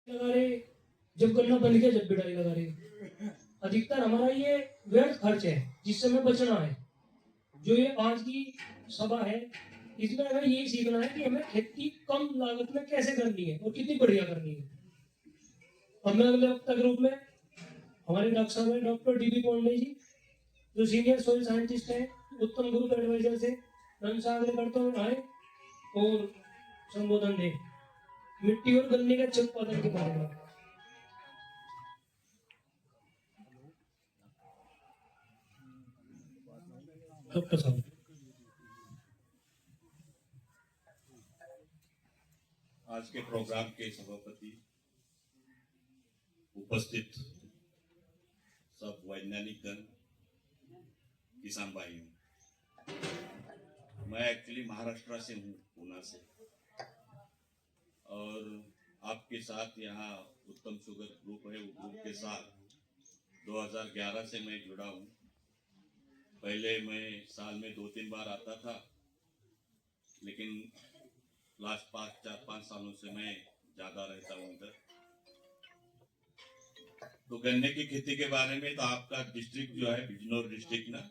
लगा रहे, जब गन्ना बन गया जब पिटाई लगा रहे। अधिकतर हमारा ये व्यर्थ खर्च है जिससे हमें बचना है। जो ये आज की सभा है इसमें हमें यही सीखना है कि हमें खेती कम लागत में कैसे करनी है और कितनी बढ़िया करनी है। अब मैं अगले वक्ता के रूप में हमारे डॉक्टर साहब हैं, डॉक्टर डी.बी. पांडे जी, जो सीनियर सोइल साइंटिस्ट है, उत्तम ग्रुप एडवाइजर से रनसागर करते हुए आए और संबोधन दे मिट्टी और गन्ने के अच्छे उत्पादन के बारे में। डॉक्टर साहब, आज के प्रोग्राम के सभापति, उपस्थित सब वैज्ञानिक गण, किसान भाइयों, मैं एक्चुअली महाराष्ट्र से हूँ, पूना से, और आपके साथ यहाँ उत्तम शुगर ग्रुप है, वो ग्रुप के साथ 2011 से मैं जुड़ा हूँ। पहले मैं साल में 2-3 बार आता था, लेकिन लास्ट 4-5 सालों से मैं ज्यादा रहता हूँ इधर। तो गन्ने की खेती के बारे में तो आपका डिस्ट्रिक्ट जो है बिजनौर डिस्ट्रिक्ट ना,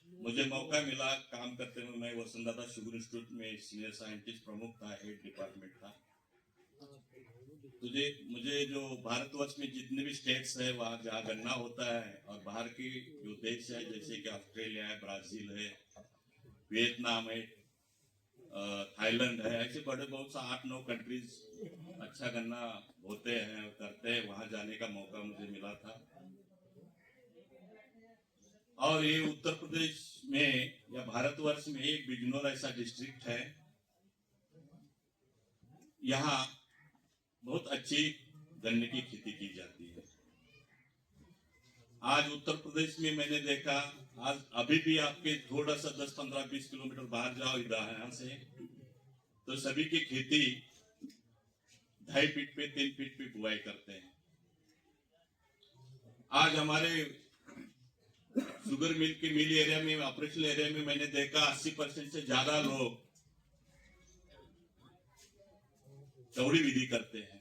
मुझे मौका मिला काम करते हुए। मैं वसुंधरा शुगर इंस्टीट्यूट में सीनियर साइंटिस्ट प्रमुख था, हेड डिपार्टमेंट था। मुझे जो भारतवर्ष में जितने भी स्टेट्स है वहाँ जहाँ गन्ना होता है, और बाहर की जो देश है जैसे कि ऑस्ट्रेलिया है, ब्राजील है, वियतनाम है, थाईलैंड है, ऐसे बड़े बहुत सा 8-9 कंट्रीज अच्छा गन्ना होते हैं और करते हैं, वहां जाने का मौका मुझे मिला था। और ये उत्तर प्रदेश में या भारतवर्ष में एक बिजनौर ऐसा डिस्ट्रिक्ट है, यहाँ बहुत अच्छी गन्ने की खेती की जाती है। आज उत्तर प्रदेश में मैंने देखा, आज अभी भी आपके थोड़ा सा 10-15-20 किलोमीटर बाहर जाओ इधर यहाँ से, तो सभी की खेती 2.5 फीट पे 3 फीट पे बुआई करते हैं। आज हमारे शुगर मिल के मिल एरिया में, ऑपरेशनल एरिया में मैंने देखा 80% से ज्यादा लोग चौड़ी विधि करते हैं।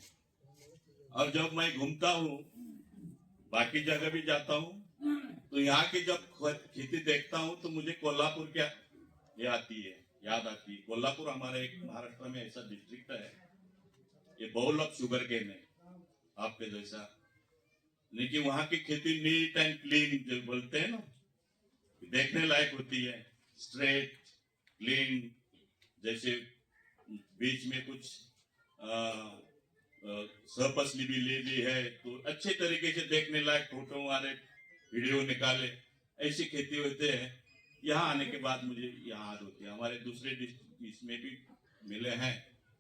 और जब मैं घूमता हूँ, बाकी जगह भी जाता हूँ, तो यहाँ की जब खेती देखता हूँ तो मुझे कोल्हापुर क्या याद आती है। कोल्हापुर हमारे एक महाराष्ट्र में ऐसा डिस्ट्रिक्ट है, ये बाउल ऑफ शुगर केन है आपके जैसा, लेकिन वहां की खेती नीट एंड क्लीन जो बोलते हैं ना, देखने लायक होती है, स्ट्रेट क्लीन। जैसे बीच में कुछ सरपसली भी ले ली है तो अच्छे तरीके से देखने लायक फोटो वाले वीडियो निकाले, ऐसी खेती होते हैं। यहाँ आने के बाद मुझे याद होती है, हमारे दूसरे डिस्ट्रिक्ट इसमें भी मिले हैं,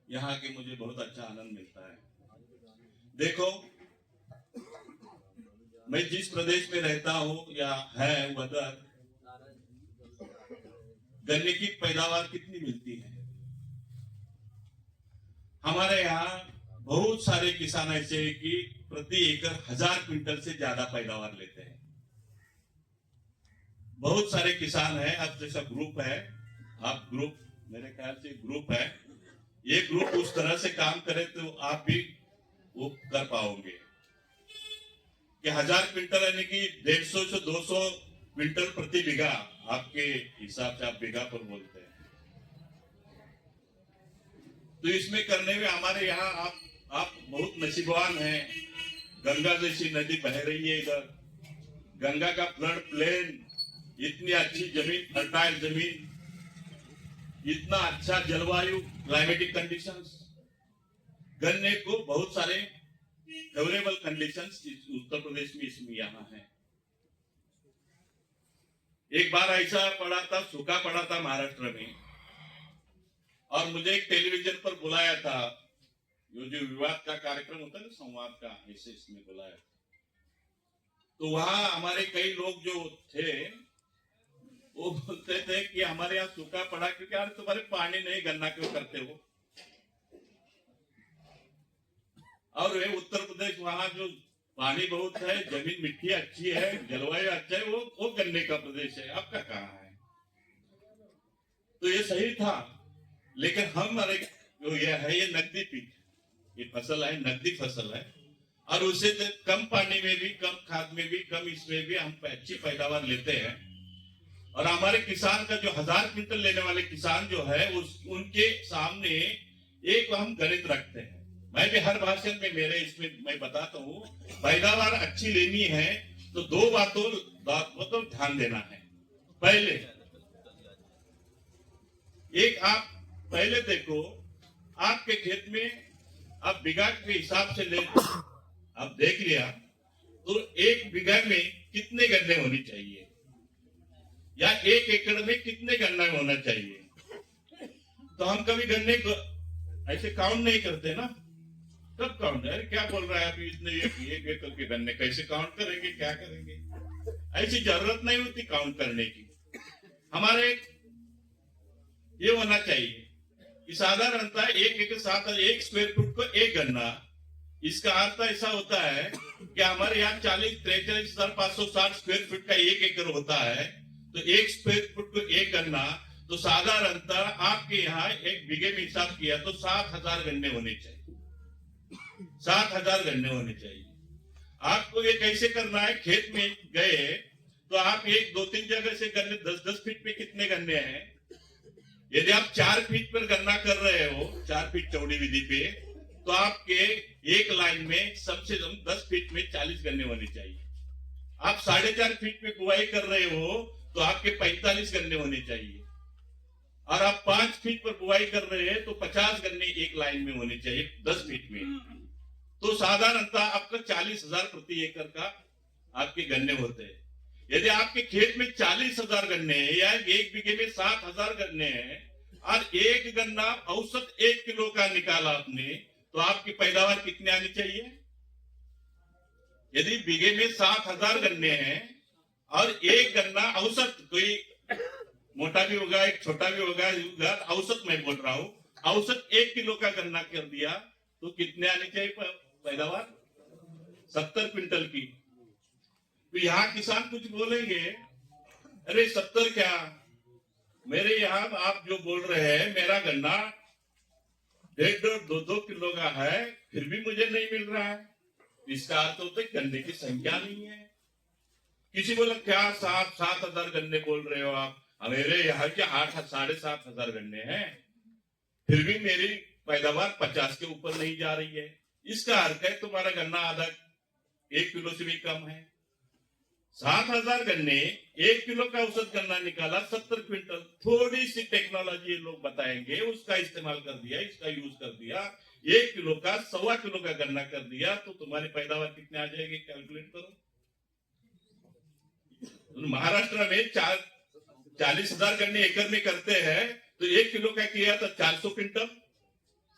यहाँ के मुझे बहुत अच्छा आनंद मिलता है। देखो, मैं जिस प्रदेश में रहता हूँ या है उधर गन्ने की पैदावार कितनी मिलती है। हमारे यहाँ बहुत सारे किसान ऐसे हैं कि प्रति एकड़ 1000 क्विंटल से ज्यादा पैदावार लेते हैं। बहुत सारे किसान हैं, आप जैसा ग्रुप है, आप ग्रुप मेरे ख्याल से ग्रुप है, ये ग्रुप उस तरह से काम करे तो आप भी वो कर पाओगे कि 1000 क्विंटल यानी कि 150 से 200 क्विंटल प्रति बीघा, आपके हिसाब से आप बीघा पर बोलते हैं। तो इसमें करने में हमारे यहाँ आप बहुत नसीबवान हैं। गंगा जैसी नदी बह रही है इधर, गंगा का फ्लड प्लेन, इतनी अच्छी जमीन, फर्टाइल जमीन, इतना अच्छा जलवायु, क्लाइमेटिक कंडीशंस, गन्ने को बहुत सारे फेवरेबल कंडीशंस उत्तर प्रदेश में इसमें यहाँ है। एक बार ऐसा पड़ा था, सूखा पड़ा था महाराष्ट्र में, और मुझे एक टेलीविजन पर बुलाया था, जो विवाद का कार्यक्रम होता है ना, संवाद का, ऐसे इसमें बुलाया। तो वहां हमारे कई लोग जो थे वो बोलते थे कि हमारे यहाँ सूखा पड़ा क्योंकि यार तुम्हारे पानी नहीं, गन्ना क्यों करते हो। और वे उत्तर प्रदेश वहां जो पानी बहुत है, जमीन मिट्टी अच्छी है, जलवायु अच्छा है, वो गन्ने का प्रदेश है, आपका कहाँ है। तो ये सही था, लेकिन हमारे जो ये नकदी पीक, ये फसल है, नकदी फसल है, और उससे कम पानी में भी, कम खाद में भी, कम इसमें भी हम अच्छी पैदावार लेते हैं। और हमारे किसान का जो 1000 क्विंटल लेने वाले किसान जो है, उनके सामने एक हम गणित रखते हैं। मैं भी हर भाषण में मेरे इसमें मैं बताता हूँ, पैदावार अच्छी लेनी है तो दो बातों तो ध्यान देना है। पहले एक, आप पहले देखो आपके खेत में आप बीघा के हिसाब से ले, आप देख लिया तो 1 बीघा में कितने गन्ने होने चाहिए, या 1 एकड़ में कितने गन्ना होना चाहिए। तो हम कभी गन्ने को ऐसे काउंट नहीं करते ना, तब काउंट है क्या बोल रहा है अभी इतने 1 एकड़ के गन्ने कैसे काउंट करेंगे, क्या करेंगे, ऐसी जरूरत नहीं होती काउंट करने की। हमारे ये होना चाहिए कि साधारणतः 1 एकड़ 1 स्क्वायर फुट को 1 गन्ना। इसका अर्थ ऐसा होता है कि हमारे यहाँ 43,560 स्क्वायर फुट का 1 एकड़ होता है, तो 1 स्क्वायर फुट को 1 गन्ना, तो साधारणतः आपके यहाँ 1 बीघे में हिसाब किया तो 7,000 गन्ने होने चाहिए, 7,000 गन्ने होने चाहिए। आपको ये कैसे करना है, खेत में गए तो आप 1-2-3 जगह से गन्ने 10-10 फीट पे कितने गन्ने हैं। यदि आप 4 फीट पर गन्ना कर रहे हो, 4 फीट चौड़ी विधि पे, तो आपके एक लाइन में सबसे कम 10 फीट में 40 गन्ने होने चाहिए। आप 4.5 फीट पे बुआई कर रहे हो तो आपके 45 गन्ने होने चाहिए, और आप 5 फीट पर बुआई कर रहे हैं तो 50 गन्ने एक लाइन में होने चाहिए 10 फीट में। तो साधारणतः आपका 40,000 प्रति एकड़ का आपके गन्ने होते हैं। यदि आपके खेत में 40,000 गन्ने हैं या 1 बीघे में 7,000 गन्ने हैं, और एक गन्ना औसत 1 किलो का निकाला आपने, तो आपकी पैदावार कितनी आनी चाहिए। यदि बीघे में 7,000 गन्ने हैं और एक गन्ना औसत, कोई मोटा भी होगा एक छोटा भी होगा, औसत मैं बोल रहा हूं, औसत 1 किलो का गन्ना कर दिया तो कितने आनी चाहिए पैदावार, 70 क्विंटल की। तो यहाँ किसान कुछ बोलेंगे, अरे 70 क्या, मेरे यहाँ आप जो बोल रहे हैं मेरा गन्ना 1.5-2 किलो का है, फिर भी मुझे नहीं मिल रहा है। इसका अर्थ होता है गन्ने की संख्या नहीं है। किसी बोला क्या 7,000 गन्ने बोल रहे हो आप, मेरे यहाँ के 8,500 गन्ने हैं, फिर भी मेरी पैदावार 50 के ऊपर नहीं जा रही है। इसका अर्थ है तुम्हारा गन्ना आधा 1 किलो से भी कम है। 7,000 गन्ने 1 किलो का औसत गन्ना निकाला 70 क्विंटल। थोड़ी सी टेक्नोलॉजी लोग बताएंगे, उसका इस्तेमाल कर दिया, इसका यूज कर दिया, 1 किलो का 1.25 किलो का गन्ना कर दिया, तो तुम्हारी पैदावार कितने आ जाएगी, कैलकुलेट करो। महाराष्ट्र में 40,000 गन्ने एकड़ में करते हैं, तो 1 किलो का किया तो 400 क्विंटल,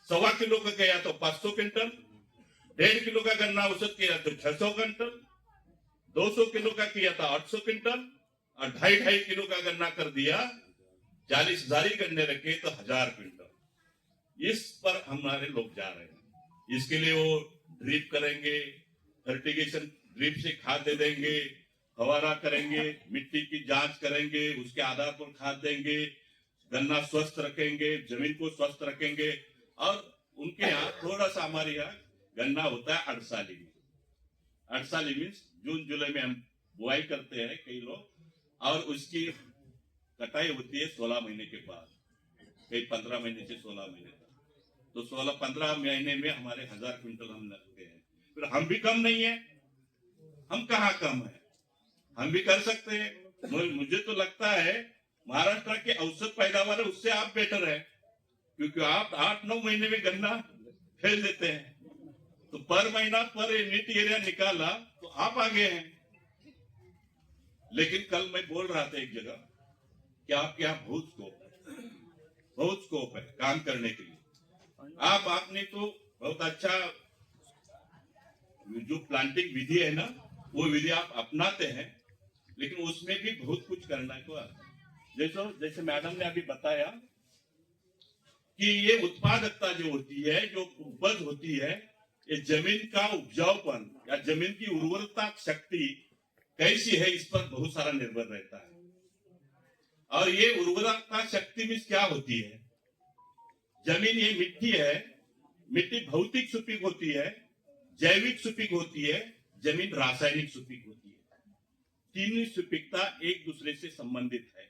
1.25 किलो का किया तो 500 क्विंटल, 1.5 किलो का गन्ना औसत किया तो 600 क्विंटल, 200 किलो का किया था 800 क्विंटल, और 2.5 किलो का गन्ना कर दिया, 40,000 गन्ने रखे तो 1000 क्विंटल। इस पर हमारे लोग जा रहे हैं। इसके लिए वो ड्रिप करेंगे, फर्टिगेशन ड्रिप से खाद दे देंगे, फवारा करेंगे, मिट्टी की जांच करेंगे, उसके आधार पर खाद देंगे, गन्ना स्वस्थ रखेंगे, जमीन को स्वस्थ रखेंगे। और उनके यहाँ थोड़ा सा, हमारे यहाँ गन्ना होता है अड़साली में। अड़साली मीन्स जून जुलाई में हम बुआई करते हैं कई लोग, और उसकी कटाई होती है 16 महीने के बाद, कई 15 महीने से 16 महीने तक। तो 16-15 महीने में हमारे 1000 क्विंटल हम लगते हैं। फिर हम भी कम नहीं है, हम कहाँ कम है, हम भी कर सकते हैं। मुझे तो लगता है महाराष्ट्र के औसत पैदावार है उससे आप बेटर है, क्योंकि आप 8-9 महीने में गन्ना फेल देते हैं, तो पर महीना पर यूनिट एरिया निकाला तो आप आगे हैं। लेकिन कल मैं बोल रहा था एक जगह कि आपके यहाँ बहुत स्कोप है काम करने के लिए। आपने तो बहुत अच्छा जो प्लांटिंग विधि है ना, वो विधि आप अपनाते हैं, लेकिन उसमें भी बहुत कुछ करना है। जैसे मैडम ने अभी बताया कि ये उत्पादकता जो होती है, जो उपज होती है, ये जमीन का उपजाऊपन या जमीन की उर्वरता शक्ति कैसी है, इस पर बहुत सारा निर्भर रहता है। और ये उर्वरता शक्ति में क्या होती है, जमीन ये मिट्टी है, मिट्टी भौतिक सुपीक होती है, जैविक सुपीक होती है, जमीन रासायनिक सुपीक होती है। तीनों सुपीकता एक दूसरे से संबंधित है।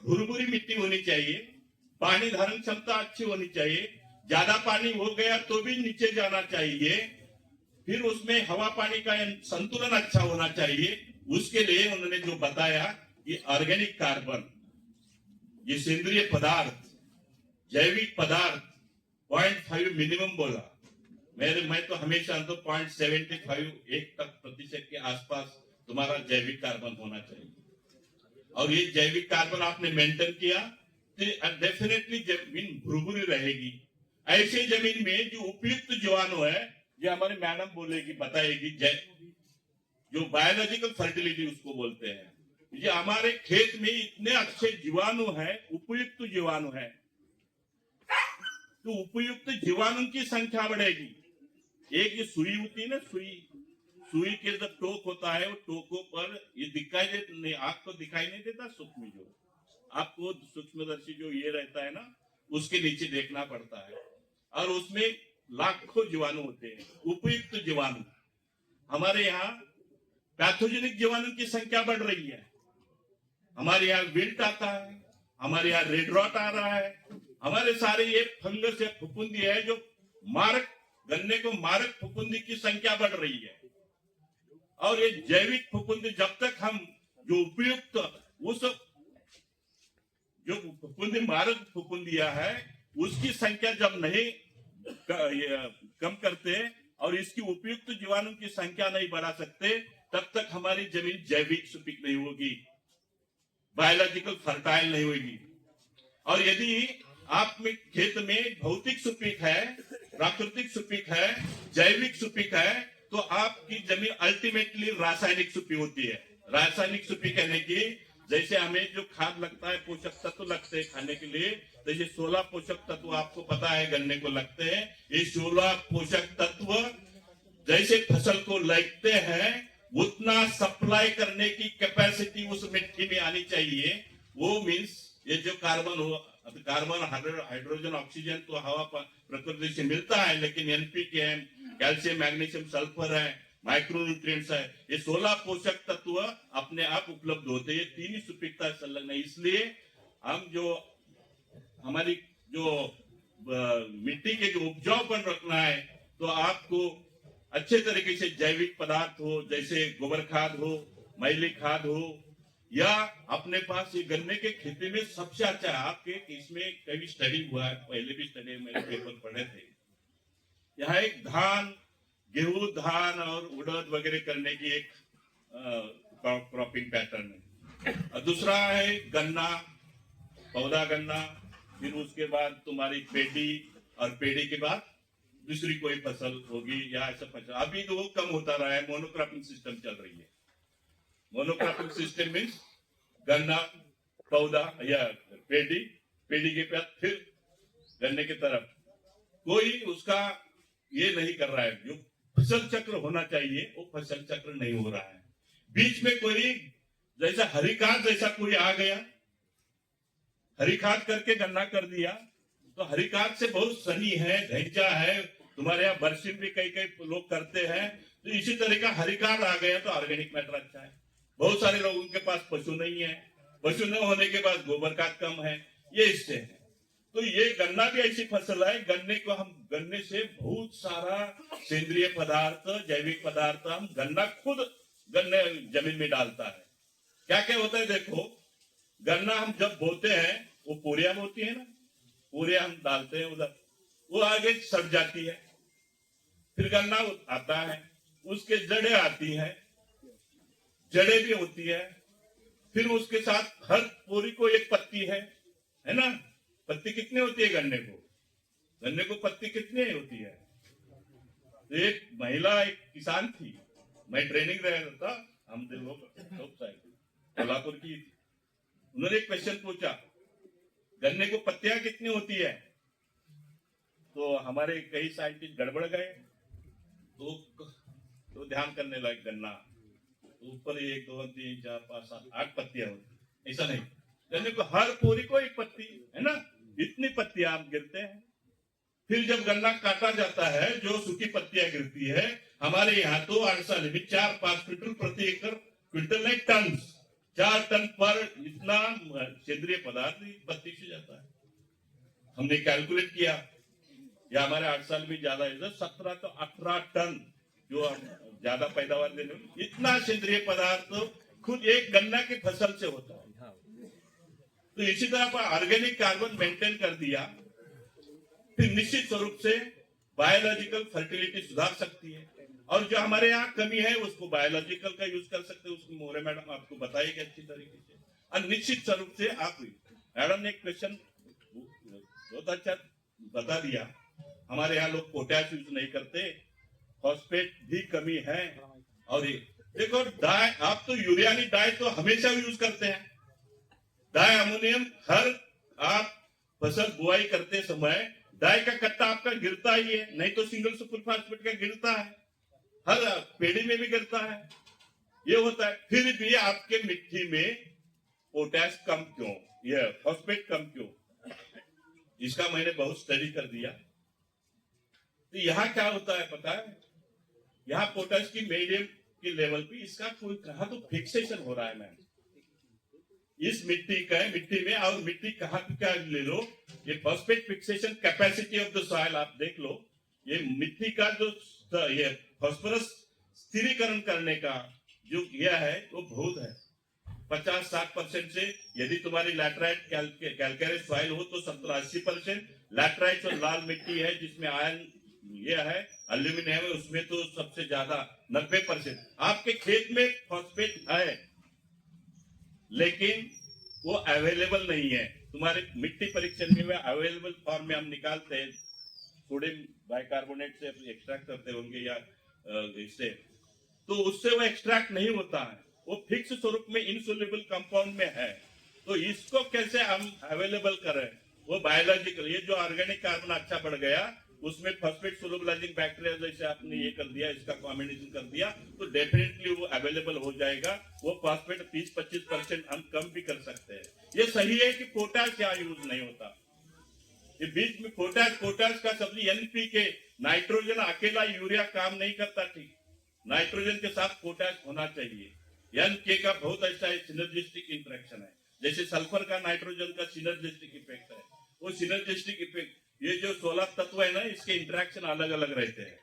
भुरभुरी मिट्टी होनी चाहिए, पानी धारण क्षमता अच्छी होनी चाहिए, ज्यादा पानी हो गया तो भी नीचे जाना चाहिए, फिर उसमें हवा पानी का संतुलन अच्छा होना चाहिए। उसके लिए उन्होंने जो बताया कि ऑर्गेनिक कार्बन, ये सेंद्रिय पदार्थ, जैविक पदार्थ 0.5 मिनिमम बोला। मैं तो हमेशा 0.75 1 तक प्रतिशत के आसपास तुम्हारा जैविक कार्बन होना चाहिए। और ये जैविक कार्बन आपने मेंटेन किया तो डेफिनेटली जमीन भुरभुरी रहेगी। ऐसे जमीन में जो उपयुक्त जीवाणु है, जो हमारे मैडम बोलेगी, बताएगी, जो बायोलॉजिकल फर्टिलिटी उसको बोलते हैं, ये हमारे खेत में इतने अच्छे जीवाणु हैं, उपयुक्त जीवाणु हैं, तो उपयुक्त जीवाणु की संख्या बढ़ेगी। एक ये सुई होती है ना, सुई के जब टोक होता है, वो टोकों पर ये दिखाई देता नहीं, आंख को दिखाई नहीं देता, सूक्ष्म जो आपको सूक्ष्मदर्शी जो ये रहता है ना, उसके नीचे देखना पड़ता है, और उसमें लाखों जीवाणु होते हैं, उपयुक्त जीवाणु। हमारे यहाँ पैथोजेनिक जीवाणु की संख्या बढ़ रही है। हमारे यहाँ विल्ट आता है, हमारे यहाँ रेड रॉट आ रहा है, हमारे सारे ये फंगस या फफूंदी है जो मारक, गन्ने को मारक फफूंदी की संख्या बढ़ रही है। और ये जैविक फफूंदी, जब तक हम जो उपयुक्त उस जो फफूंदी मारक फफूंदियां है उसकी संख्या जब नहीं कम करते और इसकी उपयुक्त जीवाणु की संख्या नहीं बढ़ा सकते, तब तक हमारी जमीन जैविक सुपीक नहीं होगी, बायोलॉजिकल फर्टाइल नहीं होगी। और यदि आप में खेत में भौतिक सुपीक है, प्राकृतिक सुपीक है, जैविक सुपीक है, तो आपकी जमीन अल्टीमेटली रासायनिक सुपी होती है। रासायनिक सुपी कहने की, जैसे हमें जो खाद लगता है, पोषक तत्व लगते हैं खाने के लिए, तो ये 16 पोषक तत्व आपको पता है गन्ने को लगते हैं। ये 16 पोषक तत्व जैसे फसल को लगते हैं, उतना सप्लाई करने की कैपेसिटी उस मिट्टी में आनी चाहिए। वो मीन्स ये जो कार्बन, हाइड्रोजन, ऑक्सीजन तो हवा प्रकृति से मिलता है, लेकिन एनपीके है, कैल्शियम, मैग्नीशियम, सल्फर है, माइक्रोन्यूट्रिएंट्स है, ये 16 पोषक तत्व अपने आप उपलब्ध होते हैं। ये तीन ही सुपीकता संलग्न है। इसलिए हम जो हमारी जो मिट्टी के जो उपजाऊपन रखना है, तो आपको अच्छे तरीके से जैविक पदार्थ हो, जैसे गोबर खाद हो, मैली खाद हो, या अपने पास ये गन्ने के खेती में सबसे अच्छा है आपके, इसमें कभी स्टडी हुआ है, पहले भी स्टडी मेरे पेपर पढ़े थे, यहाँ एक धान, गेहूं, धान और उड़द वगैरह करने की एक क्रॉपिंग पैटर्न है। और दूसरा है गन्ना, पौधा गन्ना, फिर उसके बाद तुम्हारी पेड़ी, और पेड़ी के बाद दूसरी कोई फसल होगी या ऐसा फसल। अभी तो वो कम होता रहा है, मोनोक्रॉपिंग सिस्टम चल रही है। मोनोक्रॉपिंग सिस्टम मीन्स गन्ना, पौधा या पेड़ी, पेड़ी के बाद फिर गन्ने की तरफ, कोई उसका ये नहीं कर रहा है। जो फसल चक्र होना चाहिए वो फसल चक्र नहीं हो रहा है। बीच में कोई जैसा हरी खाद जैसा कोई आ गया, हरी खाद करके गन्ना कर दिया, तो हरी खाद से बहुत सनी है, ढैंचा है, तुम्हारे यहाँ बरसिन भी कई कई लोग करते हैं। तो इसी तरह का हरी खाद आ गया तो ऑर्गेनिक मैटर अच्छा है। बहुत सारे लोगों के पास पशु नहीं है, पशु न होने के बाद गोबर खाद कम है, ये इससे है। तो ये गन्ना भी ऐसी फसल है, गन्ने से बहुत सारा सेंद्रिय पदार्थ, जैविक पदार्थ हम गन्ना खुद गन्ने जमीन में डालता है। क्या क्या होता है देखो, गन्ना हम जब बोते हैं, वो पोरिया में होती है ना, पोरिया हम डालते हैं उधर, वो आगे सड़ जाती है, फिर गन्ना आता है, उसके जड़ें आती हैं, जड़ें भी होती है, फिर उसके साथ हर पोरी को एक पत्ती है ना। पत्ती कितनी होती है गन्ने को? गन्ने को पत्ती कितनी होती है? तो एक महिला, एक किसान थी, मैं ट्रेनिंग दे रहा था, हम कोल्हापुर की थी। उन्होंने एक क्वेश्चन पूछा, गन्ने को पत्तियां कितनी होती है? तो हमारे कई साइंटिस्ट गड़बड़ गए, तो ध्यान करने लगे, गन्ना तो ऊपर 1 2 3 4 5 7 8 पत्तियां होती, ऐसा नहीं, गन्ने को हर पोरी को एक पत्ती है ना, इतनी पत्तियां आप गिरते हैं। फिर जब गन्ना काटा जाता है, जो सूखी पत्तियां गिरती है, हमारे यहाँ तो 8 साल में 4-5 क्विंटल प्रति एकड़, क्विंटल नहीं टन, 4 टन पर इतना सेंद्रीय पदार्थ पत्ती से जाता है। हमने कैलकुलेट किया, या हमारे 8 साल में ज्यादा है, 17 तो 18 टन जो ज्यादा पैदावार देने, इतना सेंद्रीय पदार्थ खुद एक गन्ना की फसल से होता है। तो इसी तरह ऑर्गेनिक कार्बन मेंटेन कर दिया, फिर निश्चित स्वरूप से बायोलॉजिकल फर्टिलिटी सुधार सकती है। और जो हमारे यहाँ कमी है उसको बायोलॉजिकल का यूज कर सकते हैं, उसको मोरे मैडम आपको बताएगी अच्छी तरीके से। और निश्चित स्वरूप से आप, मैडम ने एक क्वेश्चन बहुत अच्छा बता दिया, हमारे यहाँ लोग पोटैश यूज नहीं करते, फॉस्फेट भी कमी है। और ये देखो डाई, आप तो यूरिया नहीं, डाई तो हमेशा यूज करते हैं। डाई अमोनियम हर आप फसल बुआई करते समय डाई का कट्टा आपका गिरता ही है, नहीं तो सिंगल सुपर फास्फेट का गिरता है, हर पेड़ी में भी गिरता है, ये होता है। फिर भी आपके मिट्टी में पोटैश कम क्यों, ये फॉस्फेट कम क्यों, इसका मैंने बहुत स्टडी कर दिया। तो यहाँ क्या होता है पता है, यहाँ पोटैश की मीडियम के लेवल पे इसका कोई कहा तो फिक्सेशन हो रहा है मैम, इस मिट्टी का मिट्टी में, और मिट्टी कहाँ क्या ले लो, ये phosphate fixation capacity of the soil आप देख लो, ये मिट्टी का जो ये फॉस्फोरस स्थिरीकरण करने का जो यह है वो बहुत है, 50-60% से। यदि तुम्हारी लैटराइट कैलकेरियस सॉइल हो तो 70-80%, लैटराइट और लाल मिट्टी है जिसमें आयरन ये है, एल्यूमिनियम है, उसमें तो सबसे ज्यादा 90%। आपके खेत में फॉस्फेट है लेकिन वो अवेलेबल नहीं है, तुम्हारे मिट्टी परीक्षण में अवेलेबल फॉर्म में हम निकालते हैं, सोडियम बाइकार्बोनेट से एक्सट्रैक्ट करते होंगे या इससे, तो उससे वो एक्सट्रैक्ट नहीं होता है, वो फिक्स स्वरूप में इनसोल्युबल कंपाउंड में है। तो इसको कैसे हम अवेलेबल करें, वो बायोलॉजिकल, ये जो ऑर्गेनिक कार्बन अच्छा बढ़ गया, उसमें फॉस्फेट सोलुबलाइजिंग बैक्टीरिया जैसे आपने ये कर दिया, इसका कॉम्बिनेशन कर दिया, तो डेफिनेटली वो अवेलेबल हो जाएगा। वो फॉस्फेट 30-25% हम कम भी कर सकते हैं। ये सही है कि पोटाश यहाँ यूज नहीं होता, ये बीच में पोटाश का सब्जी एनपीके, नाइट्रोजन अकेला यूरिया काम नहीं करता, ठीक, नाइट्रोजन के साथ पोटाश होना चाहिए। एनके का बहुत अच्छा सिनर्जिस्टिक इंटरेक्शन है, जैसे सल्फर का नाइट्रोजन का सिनर्जिस्टिक इफेक्ट है, वो सिनर्जिस्टिक इफेक्ट, ये जो 16 तत्व है ना, इसके इंटरेक्शन अलग अलग रहते हैं,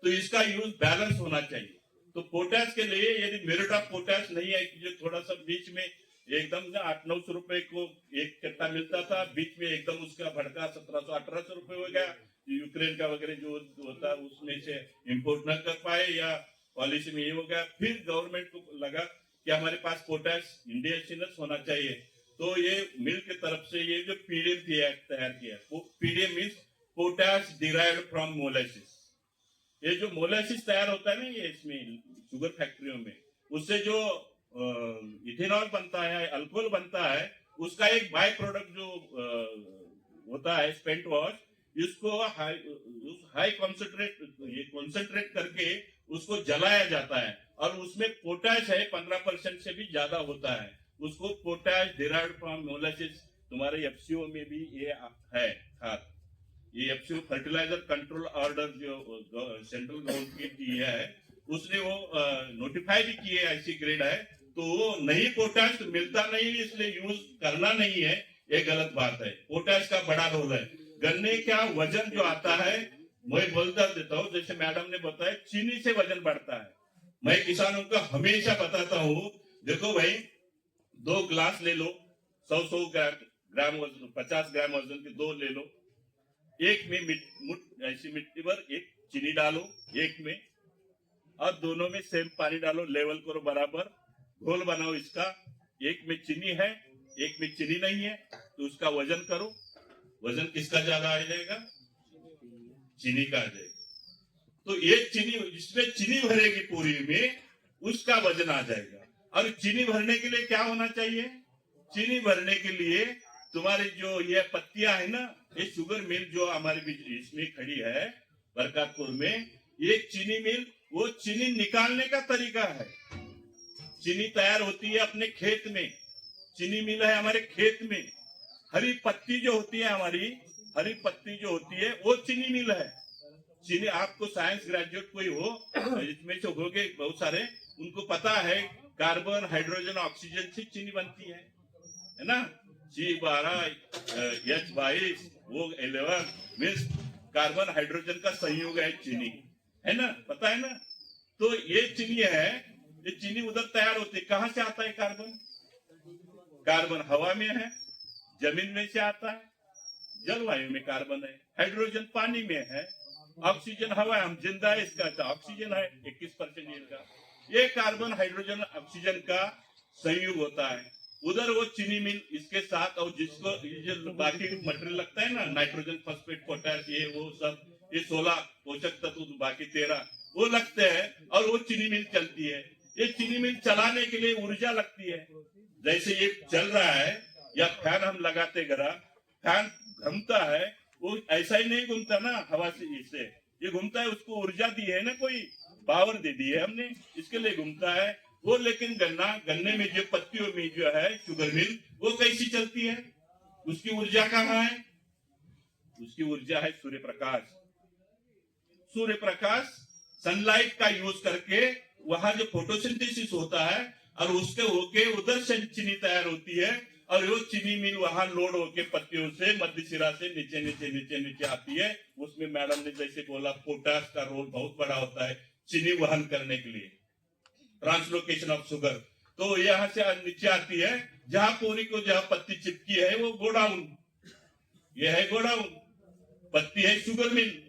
तो इसका यूज बैलेंस होना चाहिए। तो पोटाश के लिए यदि मेरिट ऑफ पोटाश नहीं है कि जो थोड़ा सा बीच में एकदम 800-900 रुपए को एक कट्टा मिलता था, बीच में एकदम उसका भड़का 1700-1800 रुपए हो गया, यूक्रेन का वगैरह जो होता है उसमें से इंपोर्ट न कर पाए, या पॉलिसी में ये हो गया। फिर गवर्नमेंट को लगा कि हमारे पास पोटाश इंडिजिनस होना चाहिए, तो ये मिल की तरफ से ये जो पीडीएम तैयार किया, PDM means potash derived from molasses. ये जो मोलासिस तैयार होता है ना, ये इसमें शुगर फैक्ट्रियों में, उससे जो इथेनॉल बनता है, अल्कोहल बनता है, उसका एक बाय प्रोडक्ट जो होता है स्पेंट वॉश, इसको हाई कॉन्सेंट्रेट करके उसको जलाया जाता है, और उसमें पोटाश है 15% से भी ज्यादा होता है, उसको पोटाश डिराइव्ड फ्रॉम मोलासिस। तुम्हारे एफसीओ में भी ये है खाद, ये एफसीओ फर्टिलाइजर कंट्रोल ऑर्डर जो सेंट्रल गवर्नमेंट की है, उसने वो नोटिफाई भी किए ऐसी ग्रेड है, तो वो नहीं पोटाश तो मिलता नहीं, इसलिए यूज करना नहीं है, ये गलत बात है। पोटाश का बड़ा रोल है। गन्ने का वजन जो आता है, मैं बोलता देता हूँ, जैसे मैडम ने बताया चीनी से वजन बढ़ता है, मैं किसानों को हमेशा बताता हूँ, देखो भाई 2 ग्लास ले लो, 100 ग्राम वजन, 50 ग्राम वजन के 2 ले लो, एक में ऐसी मिट्टी पर एक चीनी डालो, एक में, और दोनों में सेम पानी डालो, लेवल करो बराबर, घोल बनाओ इसका, एक में चीनी है एक में चीनी नहीं है, तो उसका वजन करो, वजन किसका ज्यादा आ जाएगा, चीनी का आ जाएगा। तो एक चीनी, जिसमें चीनी भरेगी पूरी में, उसका वजन आ जाएगा। और चीनी भरने के लिए क्या होना चाहिए, चीनी भरने के लिए तुम्हारी जो ये पत्तियां है ना, ये शुगर मिल जो हमारी इसमें खड़ी है बरकातपुर में, ये चीनी मिल, वो चीनी निकालने का तरीका है। चीनी तैयार होती है अपने खेत में, चीनी मिल है हमारे खेत में, हरी पत्ती जो होती है हमारी, हरी पत्ती जो होती है वो चीनी मिल है। चीनी आपको साइंस ग्रेजुएट कोई हो, इसमें से होगे बहुत सारे, उनको पता है कार्बन हाइड्रोजन ऑक्सीजन से चीनी बनती है ना। C12H22 वो 11 मीन्स कार्बन हाइड्रोजन का संयोग है चीनी, है ना, पता है ना। तो ये चीनी है, ये चीनी उधर तैयार होती है। कहां से आता है कार्बन? कार्बन हवा में है, जमीन में से आता है, जलवायु में कार्बन है, हाइड्रोजन पानी में है, ऑक्सीजन हवा है, हम जिंदा है इसका तो ऑक्सीजन है 21% इसका। ये कार्बन हाइड्रोजन ऑक्सीजन का संयोग होता है। उधर वो चीनी मिल इसके साथ, और जिसको जो बाकी मटेरियल लगता है ना, नाइट्रोजन फॉस्फेट पोटाश ये वो सब, ये 16 पोषक तत्व बाकी 13 वो लगते हैं, और वो चीनी मिल चलती है। ये चीनी मिल चलाने के लिए ऊर्जा लगती है। जैसे ये चल रहा है या फैन हम लगाते घरा, फैन घूमता है, वो ऐसा ही नहीं घूमता ना हवा से, इससे ये घूमता है, उसको ऊर्जा दी है ना, कोई पावर दे दी है हमने, इसके लिए घूमता है वो। लेकिन गन्ने में जो पत्तियों में जो है शुगर मिल, वो कैसी चलती है? उसकी ऊर्जा कहाँ है? उसकी ऊर्जा है सूर्य प्रकाश। सूर्य प्रकाश सनलाइट का यूज करके वहां जो फोटोसिंथेसिस होता है, और उसके होके उधर से चीनी तैयार होती है, और वो चीनी मिल वहां लोड होके पत्तियों से मध्य सिरा से नीचे नीचे नीचे नीचे आती है। उसमें मैडम ने जैसे बोला पोटाश का रोल बहुत बड़ा होता है चीनी वहन करने के लिए, ट्रांसलोकेशन ऑफ शुगर। तो यहाँ से नीचे आती है, जहां पूरी को जहां पत्ती चिपकी है वो गोडाउन, ये है गोडाउन, पत्ती है शुगर मिल,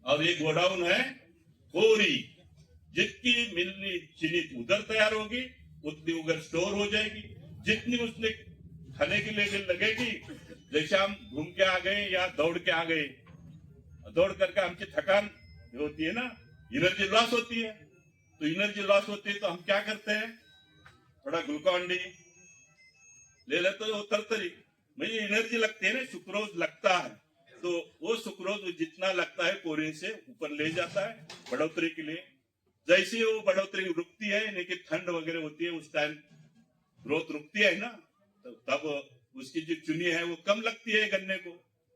और ये गोडाउन है कोरी। जितनी मिलनी चीनी उधर तैयार होगी उतनी उधर स्टोर हो जाएगी, जितनी उसने खाने के लिए लगेगी। जैसे हम घूम के आ गए या दौड़ के आ गए, दौड़ करके हमकी थकान होती है ना, एनर्जी लॉस होती है। तो एनर्जी लॉस होती है तो हम क्या करते हैं, थोड़ा ग्लूकॉन डी ले लेते हो, तरतरी में एनर्जी लगती है ना, सुक्रोज लगता है। तो वो सुक्रोज जितना लगता है कोरिन से ऊपर ले जाता है बढ़ोतरी के लिए। जैसे वो बढ़ोतरी रुकती है, यानी कि ठंड वगैरह होती है, उस टाइम ग्रोथ रुकती है ना, तो तब उसकी जो चीनी है वो कम लगती है गन्ने को।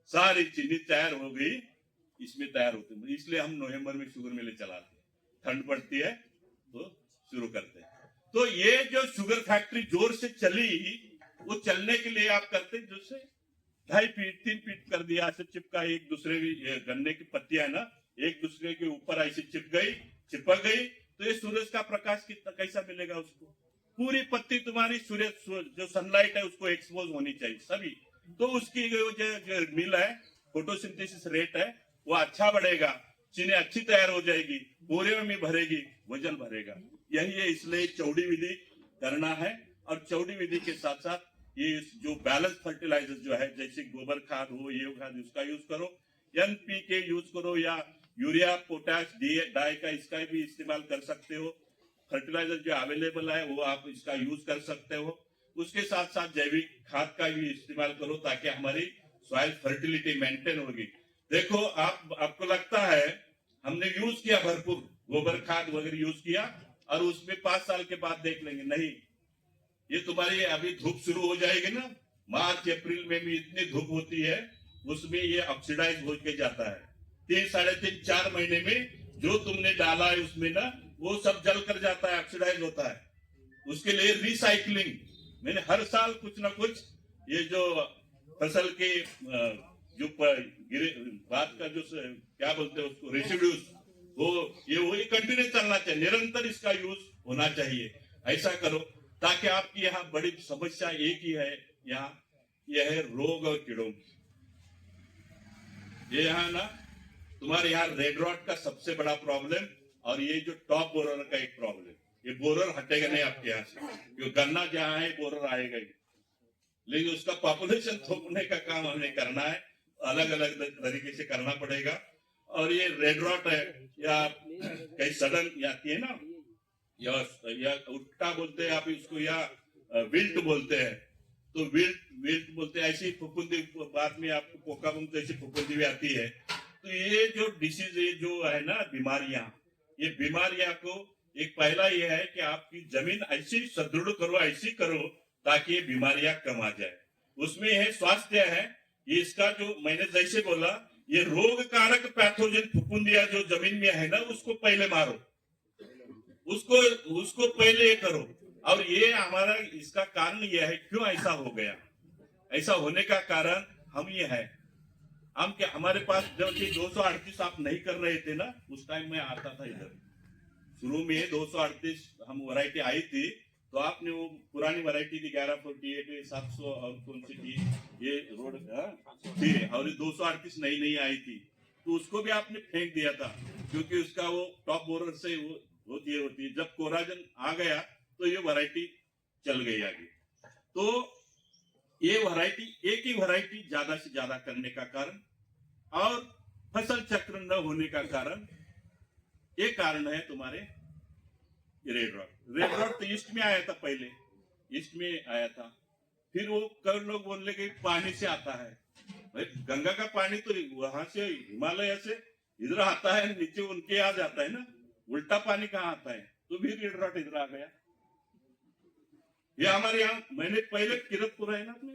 सारी चीनी तैयार हो गई, इसमें तैयार होती है। इसलिए हम नवंबर में शुगर मिलें चलाते हैं, ठंड पड़ती है तो शुरू करते हैं। तो ये जो शुगर फैक्ट्री जोर से चली, वो चलने के लिए आप करते हैं जैसे 2.5 फीट 3 फीट कर दिया, ऐसे चिपका, एक दूसरे की गन्ने की पत्तियां है ना एक दूसरे के ऊपर ऐसे चिपक गई, तो ये सूरज का प्रकाश कितना कैसा मिलेगा उसको? पूरी पत्ती तुम्हारी सूर्य जो सनलाइट है उसको एक्सपोज होनी चाहिए सभी। तो उसकी जो मिल है, फोटोसिंथेसिस रेट है वो अच्छा बढ़ेगा, चीनी अच्छी तैयार हो जाएगी, बोरे में भरेगी, वजन भरेगा। यही है, इसलिए चौड़ी विधि करना है। और चौड़ी विधि के साथ साथ ये जो बैलेंस फर्टिलाइजर जो है, जैसे गोबर खाद हो, ये खाद, उसका यूज करो, NPK यूज करो, या यूरिया पोटाश डाई का इसका भी इस्तेमाल कर सकते हो। फर्टिलाइजर जो अवेलेबल है वो आप इसका यूज कर सकते हो। उसके साथ साथ जैविक खाद का भी इस्तेमाल करो ताकि हमारी सॉइल फर्टिलिटी मेंटेन होगी। देखो आपको लगता है हमने यूज किया भरपूर गोबर खाद वगैरह यूज किया, और उसमें 5 साल के बाद देख लेंगे, नहीं, ये तुम्हारी अभी धूप शुरू हो जाएगी ना, मार्च अप्रैल में भी इतनी धूप होती है, उसमें ये ऑक्सीडाइज हो के जाता है। 3, 3.5, 4 महीने में जो तुमने डाला है उसमें ना, वो सब जल कर जाता है, ऑक्सीडाइज होता है। उसके लिए रिसाइकलिंग, मैंने हर साल कुछ ना कुछ ये जो फसल के जो बात का जो क्या बोलते हैं उसको, रेसिड्यूज, वो ये वही कंटिन्यू चलना चाहिए, निरंतर इसका यूज होना चाहिए। ऐसा करो ताकि आपकी यहाँ बड़ी समस्या एक ही है, यहाँ यह है रोग और कीड़ों की। ये यहाँ ना तुम्हारे यहाँ रेड रॉट का सबसे बड़ा प्रॉब्लम, और ये जो टॉप बोरर का एक प्रॉब्लम, ये बोरर हटेगा नहीं आपके यहाँ से, क्योंकि गन्ना जहाँ है बोरर आएगा ही, लेकिन उसका पॉपुलेशन थोपने का काम हमें करना है, अलग अलग तरीके से करना पड़ेगा। और ये रेड रॉट है या कहीं सडन आती है ना, या उल्टा बोलते हैं आप इसको, या विल्ट बोलते हैं, तो विल्ट बोलते हैं, ऐसी फुफुंदी, बाद में आपको पोकाबंग जैसी फुफुंदी भी आती है। तो ये जो डिसीज, ये जो है ना बीमारियां, ये बीमारियां को एक पहला ये है कि आपकी जमीन ऐसी सुदृढ़ करो, ऐसी करो ताकि ये बीमारियां कम आ जाए। उसमें है स्वास्थ्य है, इसका जो मैंने जैसे बोला, ये रोग कारक पैथोजन फुफुंदिया जो जमीन में है ना, उसको पहले मारो, उसको पहले ये करो। और ये हमारा इसका कारण यह है, क्यों ऐसा हो गया? ऐसा होने का कारण हम ये है, हम क्या, हमारे पास जब ये 238 आप नहीं कर रहे थे ना, उस टाइम में आता था इधर, शुरू में 238 हम वैरायटी आई थी, तो आपने वो पुरानी वैरायटी थी 1148, 700 और कौन सी थी ये रोड थी, और 238 नई नई आई थी, तो उसको भी आपने फेंक दिया था, क्योंकि उसका वो टॉप बोरर से वो होती है। जब कोराजन आ गया तो ये वैरायटी चल गई आगे। तो ये वैरायटी, एक ही वैरायटी ज्यादा से ज्यादा करने का कारण और फसल चक्र न होने का कारण, ये कारण है तुम्हारे रेड रॉट तो ईस्ट में आया था, पहले ईस्ट में आया था, फिर वो कई लोग बोलने के पानी से आता है। भाई गंगा का पानी तो वहां से हिमालय से इधर आता है, नीचे उनके आ जाता है ना, उल्टा पानी कहाँ आता है? तो भी रेड रॉट इधर आ गया। ये हमारे यहाँ, मैंने पहले किरतपुर है ना, अपने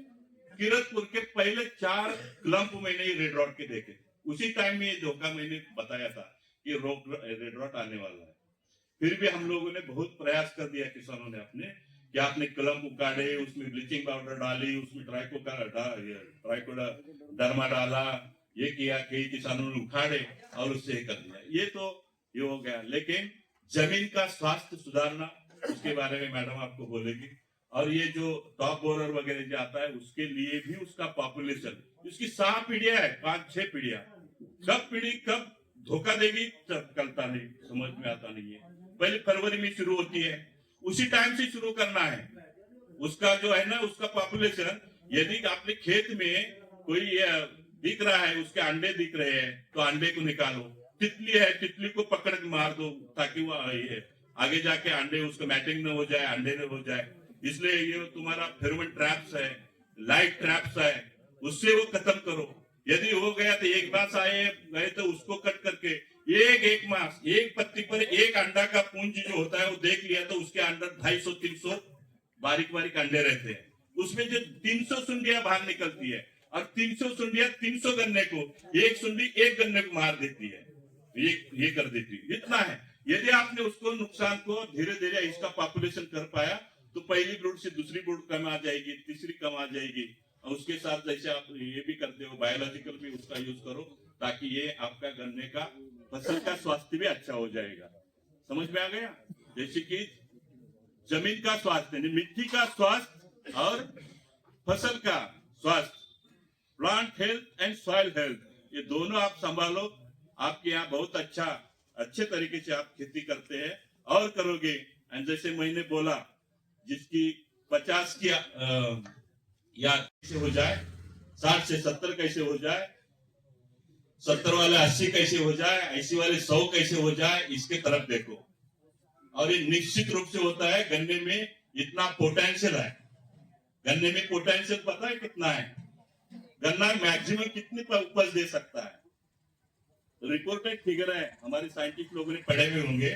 किरतपुर के पहले 4 क्लम्प मैंने रेड रॉट के देखे, उसी टाइम में ये धोखा मैंने बताया था कि रेड रॉट आने वाला है। फिर भी हम लोगों ने बहुत प्रयास कर दिया किसानों ने अपने, कि आपने क्लम्प उकाड़े, उसमें ब्लीचिंग पाउडर डाली, उसमें ट्राइकोडर्मा डाला, ये किया, कई किसानों ने उखाड़े और उससे कर दिया। ये तो ये हो गया, लेकिन जमीन का स्वास्थ्य सुधारना, उसके बारे में मैडम आपको बोलेगी। और ये जो टॉप बोरर वगैरह जो आता है, उसके लिए भी उसका पॉपुलेशन, उसकी 7 पीढ़ियां है, 5-6 पीढ़ियां, कब पीढ़ी कब धोखा देगी चलता नहीं, समझ में आता नहीं है। पहले फरवरी में शुरू होती है, उसी टाइम से शुरू करना है उसका जो है ना, उसका पॉपुलेशन। यदि आपने खेत में कोई दिख रहा है, उसके अंडे दिख रहे हैं, तो अंडे को निकालो। तितली है, तितली को पकड़ के मार दो, ताकि वो आगे जाके अंडे, उसको मैटिंग न हो जाए, अंडे न हो जाए। इसलिए ये तुम्हारा फेरोमोन ट्रैप्स है, लाइट ट्रैप्स है, उससे वो खत्म करो। यदि हो गया तो एक बार आए गए तो उसको कट करके एक मास, एक पत्ती पर एक अंडा का पुंज जो होता है वो देख लिया, तो उसके अंदर 250-300 बारीक बारीक अंडे रहते हैं। उसमें जो 300 सुंडियां बाहर निकलती है, और 300 सुंडियां 300 गन्ने को, एक सुंडी एक गन्ने को मार देती है, ये कर देती है। इतना है। यदि आपने उसको नुकसान को धीरे धीरे इसका पॉपुलेशन कर पाया, तो पहली ब्रूड से दूसरी ब्रूड कम आ जाएगी, तीसरी कम आ जाएगी। और उसके साथ जैसे आप ये भी करते हो, बायोलॉजिकल भी उसका यूज करो, ताकि ये आपका गन्ने का फसल का स्वास्थ्य भी अच्छा हो जाएगा। समझ में आ गया? जैसे कि जमीन का स्वास्थ्य, मिट्टी का स्वास्थ्य और फसल का स्वास्थ्य, plant health and soil health, ये दोनों आप संभालो। आपके यहाँ बहुत अच्छे तरीके से आप खेती करते हैं और करोगे। एंड जैसे मैंने बोला, जिसकी 50 की या कैसे हो जाए, 60 से 70 कैसे हो जाए, 70 वाले 80 कैसे हो जाए, 80 वाले 100 कैसे हो जाए, इसके तरफ देखो। और ये निश्चित रूप से होता है। गन्ने में इतना पोटेंशियल है, गन्ने में पोटेंशियल पता है कितना है? गन्ना मैक्सिमम कितनी उपज दे सकता है? रिपोर्टेड फिगर है, हमारे साइंटिस्ट लोगों ने पढ़े हुए होंगे।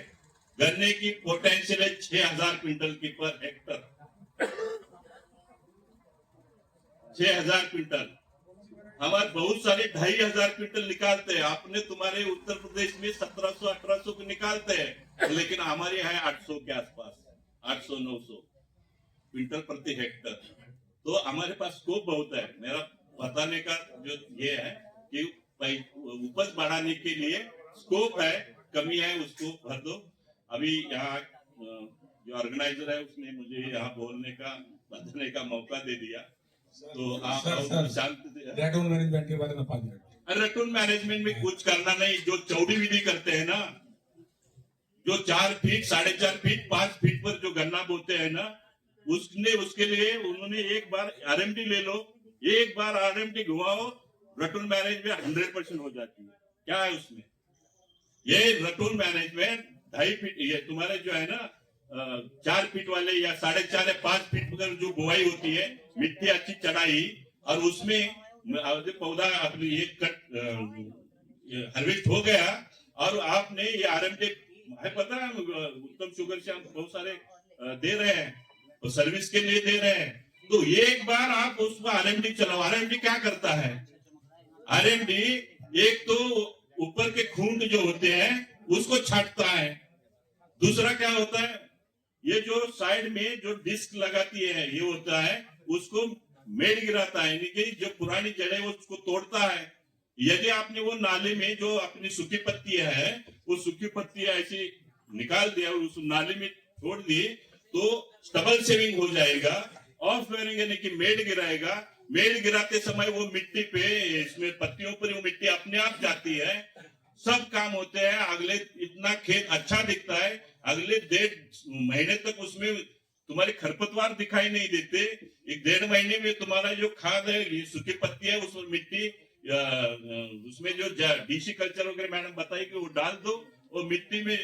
गन्ने की पोटेंशियल है 6000 क्विंटल की पर हेक्टर, 6000 क्विंटल। हमारे बहुत सारे 2500 क्विंटल निकालते हैं। आपने तुम्हारे उत्तर प्रदेश में 1700-1800 को निकालते हैं, लेकिन हमारे यहाँ 800 के आसपास, 800-900 क्विंटल प्रति हेक्टर। तो हमारे पास स्कोप बहुत है। मेरा बताने का जो ये है कि उपज बढ़ाने के लिए स्कोप है, कमी है, उसको भर दो। अभी यहाँ जो ऑर्गेनाइजर है उसने मुझे यहाँ बोलने का, बताने का मौका दे दिया, तो आप शांत। रैटून मैनेजमेंट के बारे में 5 मिनट। रैटून मैनेजमेंट में कुछ करना नहीं। जो चौड़ी विधि करते हैं ना, जो 4 फीट, 4.5 फीट, 5 फीट पर जो गन्ना बोते हैं ना, उसके लिए उन्होंने एक बार आरएमडी ले लो, एक बार आरएमडी घुमाओ, रटून मैनेजमेंट 100% हो जाती है। क्या है उसमें? ये रटून मैनेजमेंट 2.5 फीट, ये तुम्हारे जो है ना 4 फीट वाले या 4.5 या 5 फीट पर जो बुआई होती है, मिट्टी अच्छी चढ़ाई, और उसमें पौधा अपने ये कट हार्वेस्ट हो गया, और आपने ये आरएमडी है, पता है उत्तम शुगर से हम बहुत सारे दे रहे हैं, तो सर्विस के लिए दे रहे हैं। तो एक बार आप उसमें आरएमडी चलाओ। आरएमडी क्या करता है? आरएमडी एक तो ऊपर के खूंट जो होते हैं उसको छांटता है। दूसरा क्या होता है, ये जो साइड में जो डिस्क लगाती है ये होता है, उसको मेड़ गिराता है, यानी कि जो पुरानी जड़ें वो उसको तोड़ता है। यदि आपने वो नाले में जो अपनी सूखी पत्तियां है वो सूखी पत्तियां ऐसी निकाल दिया और उस नाले में छोड़ दी तो स्टबल सेविंग हो जाएगा। ऑफ फ्लोरिंग यानी कि मेड़ गिराएगा। मेड़ गिराते समय वो मिट्टी पे, इसमें पत्तियों पर वो मिट्टी अपने आप जाती है। सब काम होते हैं। अगले इतना खेत अच्छा दिखता है, अगले 1.5 महीने तक उसमें तुम्हारे खरपतवार दिखाई नहीं देते। 1.5 महीने में तुम्हारा जो खाद है, ये सूखी पत्ती है, उसमें मिट्टी उसमें जो डीसी कल्चर वगैरह मैडम बताई कि वो डाल दो, वो मिट्टी में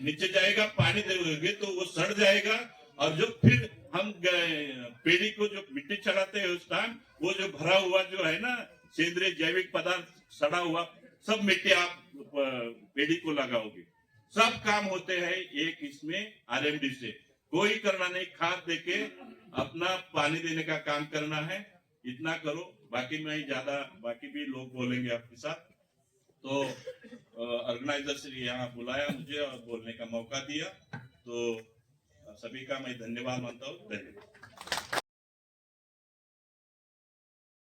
नीचे जाएगा, पानी दोगे तो वो सड़ जाएगा। और जो फिर हम पेड़ी को जो मिट्टी चढ़ाते हैं उस टाइम वो जो भरा हुआ जो है ना सेंद्रीय जैविक पदार्थ सड़ा हुआ सब मिट्टी आप पेड़ी को लगाओगे। सब काम होते हैं एक इसमें आरएमडी से। कोई करना नहीं, खाद देके अपना पानी देने का काम करना है। इतना करो, बाकी मैं ज्यादा, बाकी भी लोग बोलेंगे आपके साथ। तो ऑर्गेनाइजर ने यहाँ बुलाया मुझे और बोलने का मौका दिया, तो सभी का मैं धन्यवाद मानता हूँ। धन्यवाद।